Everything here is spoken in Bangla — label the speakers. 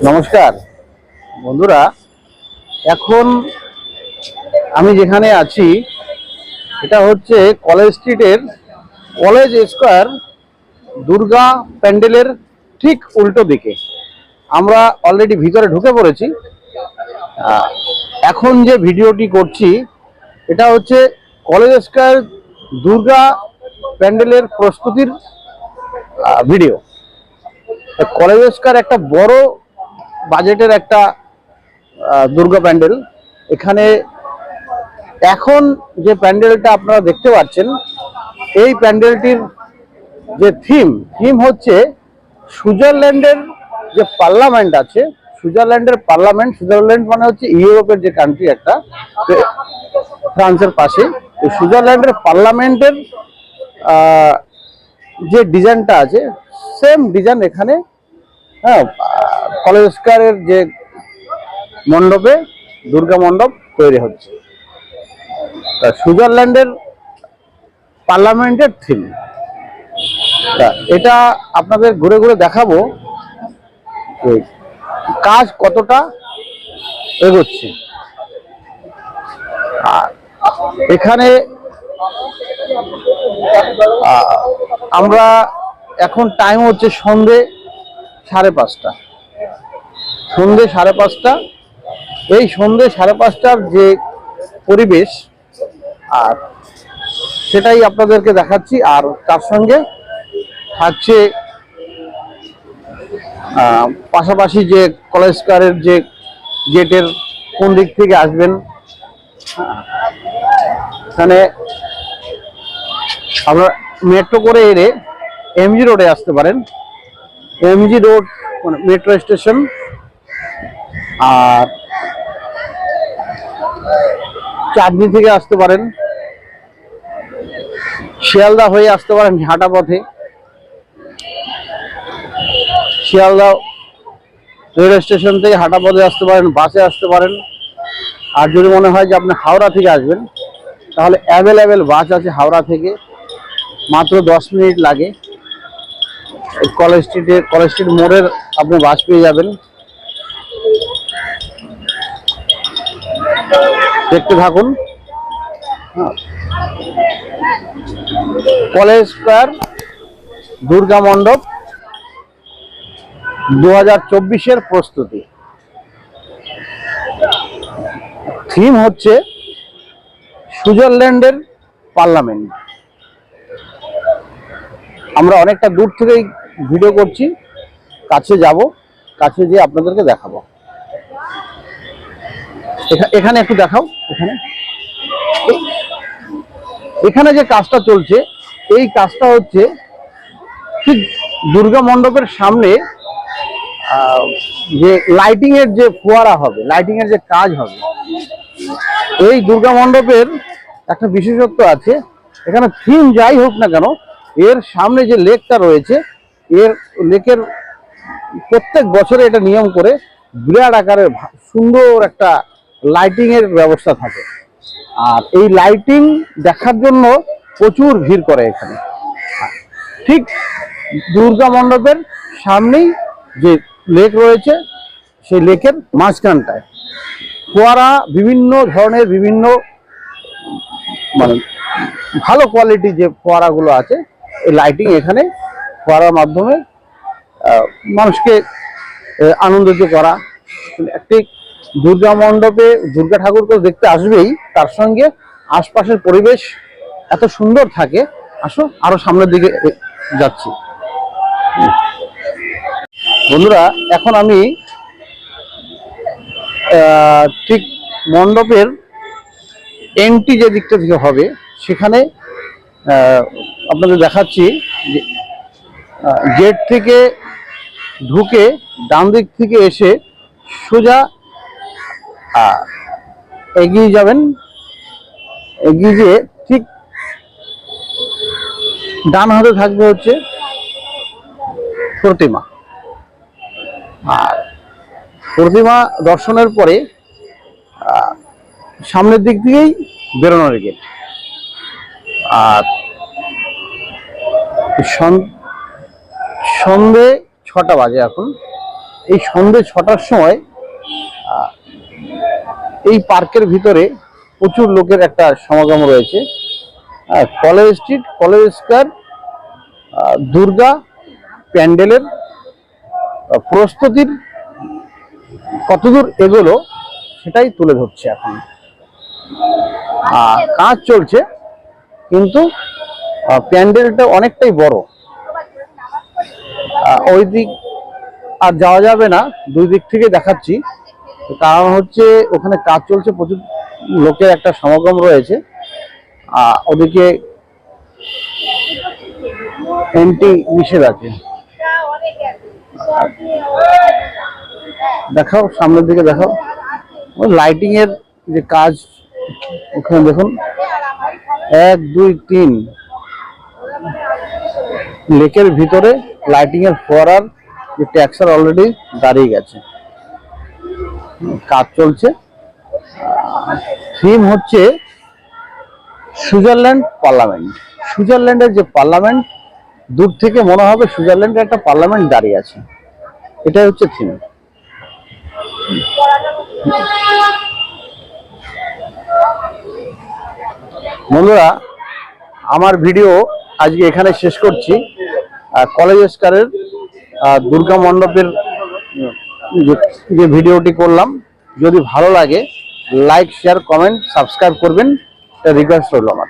Speaker 1: নমস্কার বন্ধুরা, এখন আমি যেখানে আছি এটা হচ্ছে কলেজ স্ট্রিটের কলেজ স্কোয়ার দুর্গা প্যান্ডেলের ঠিক উল্টো দিকে। আমরা অলরেডি ভিতরে ঢুকে পড়েছি। এখন যে ভিডিওটি করছি এটা হচ্ছে কলেজ স্কোয়ার দুর্গা প্যান্ডেলের প্রস্তুতির ভিডিও। কলেজ স্কোয়ার একটা বড় বাজেটের একটা দুর্গা প্যান্ডেল। এখানে এখন যে প্যান্ডেলটা আপনারা দেখতে পাচ্ছেন, এই প্যান্ডেলটির যে থিম হচ্ছে সুইজারল্যান্ডের যে পার্লামেন্ট আছে, সুইজারল্যান্ড মানে হচ্ছে ইউরোপের যে কান্ট্রি একটা, ফ্রান্সের পাশে। এই সুইজারল্যান্ডের পার্লামেন্টের যে ডিজাইনটা আছে সেম ডিজাইন এখানে কলেজ স্কোয়ারের যে মণ্ডপে দুর্গা মণ্ডপ তৈরি হচ্ছে। সুইজারল্যান্ডের পার্লামেন্টের থিম এটা আপনাদের ঘুরে ঘুরে দেখাবো কাজ কতটা এগোচ্ছে। আর এখানে আমরা এখন টাইম হচ্ছে সন্ধে 5:30। সন্ধে 5:30। এই সন্ধে 5:30টার যে পরিবেশ আর সেটাই আপনাদেরকে দেখাচ্ছি। আর তার সঙ্গে থাকছে পাশাপাশি যে কলেজ স্কোয়ারের যে গেটের কোন দিক থেকে আসবেন, এখানে আপনারা মেট্রো করে এলে এমজি রোডে আসতে পারেন। এমজি রোড মানে মেট্রো স্টেশন। আর চাঁদনী থেকে আসতে পারেন, শিয়ালদা হয়ে আসতে পারেন হাঁটা পথে, শিয়ালদা রেল স্টেশন থেকে হাঁটা পথে আসতে পারেন, বাসে আসতে পারেন। আর যদি মনে হয় যে আপনি হাওড়া থেকে আসবেন তাহলে অ্যাভেলেবেল বাস আছে হাওড়া থেকে, মাত্র 10 মিনিট লাগে। কলেজ স্ট্রিট মোড়ের আপনি বাস পেয়ে যাবেন। দেখতে থাকুন। কলেজ স্কোয়ার দুর্গা মণ্ডপ 2024-এর প্রস্তুতি। থিম হচ্ছে সুইজারল্যান্ডের পার্লামেন্ট। আমরা অনেকটা দূর থেকেই ভিডিও করছি, কাছে যাব, কাছে গিয়ে আপনাদেরকে দেখাবো। এখানে একটু দেখাও। এখানে যে কাজটা চলছে, এই কাজটা হচ্ছে ঠিক দুর্গা মণ্ডপের সামনে যে লাইটিং এর যে ফোয়ারা হবে, লাইটিং এর যে কাজ হবে। এই দুর্গা মণ্ডপের একটা বিশেষত্ব আছে। এখানে থিম যাই হোক না কেন, এর সামনে যে লেকটা রয়েছে, এর লেকের প্রত্যেক বছরে এটা নিয়ম করে বিরাট আকারের সুন্দর একটা লাইটিং এর ব্যবস্থা থাকে। আর এই লাইটিং দেখার জন্য প্রচুর ভিড় করে এখানে। ঠিক দুর্গা মণ্ডপের সামনেই যে লেক রয়েছে, সেই লেকের মাঝখানটায় ফোয়ারা, বিভিন্ন ধরনের বিভিন্ন মানে ভালো কোয়ালিটি যে ফোয়ারাগুলো আছে, এই লাইটিং এখানে ফোয়ারার মাধ্যমে মানুষকে আনন্দিত করা। একটি দুর্গা মণ্ডপে দুর্গা ঠাকুরকে দেখতে আসবেই, তার সঙ্গে আশপাশের পরিবেশ এত সুন্দর থাকে। আসো আরো সামনের দিকে যাচ্ছি। বন্ধুরা, এখন আমি ঠিক মণ্ডপের এন্ট্রি যে দিকটা থেকে হবে সেখানে আপনাদের দেখাচ্ছি। যে গেট থেকে ঢুকে ডান দিক থেকে এসে সোজা এগিয়ে যাবেন। এগিয়ে গিয়ে ঠিক ডান হাতে থাকবে হচ্ছে প্রতিমা। আর প্রতিমা দর্শনের পরে সামনের দিক দিয়েই বেরোনোর গেট। আর সন্ধে 6টা বাজে এখন। এই সন্ধ্যে 6টার সময় এই পার্কের ভিতরে প্রচুর লোকের একটা সমাগম রয়েছে। College street, college square, Durga প্যান্ডেলের প্রস্তুতির কতদূর এগোলো সেটাই তুলে ধরছে। এখন কাজ চলছে, কিন্তু প্যান্ডেলটা অনেকটাই বড়। ওই দিক আর যাওয়া যাবে না, দুই দিক থেকে দেখাচ্ছি। কারণ হচ্ছে ওখানে কাজ চলছে, প্রচুর লোকের একটা সমাগম রয়েছে। ওদিকে এন্ট্রি নিষেধ আছে। দেখাও, সামনের দিকে দেখাও। ওই লাইটিং এর যে কাজ, ওখানে দেখুন 1 2 3 লেকের ভিতরে লাইটিং এর ফোয়ারার যে ট্যাক্সার অলরেডি দাঁড়িয়ে গেছে, কাজ চলছে। থিম হচ্ছে সুইজারল্যান্ড পার্লামেন্ট। সুইজারল্যান্ডের যে পার্লামেন্ট, দূর থেকে মনে হবে সুইজারল্যান্ডের একটা পার্লামেন্ট দাঁড়িয়ে আছে, এটাই হচ্ছে থিম। বন্ধুরা, আমার ভিডিও আজকে এখানে শেষ করছি। কলেজ স্কয়ারের দুর্গা মণ্ডপের যে ভিডিওটি করলাম, যদি ভালো লাগে লাইক, শেয়ার, কমেন্ট, সাবস্ক্রাইব করবেন, এটা রিকোয়েস্ট রইল আমার।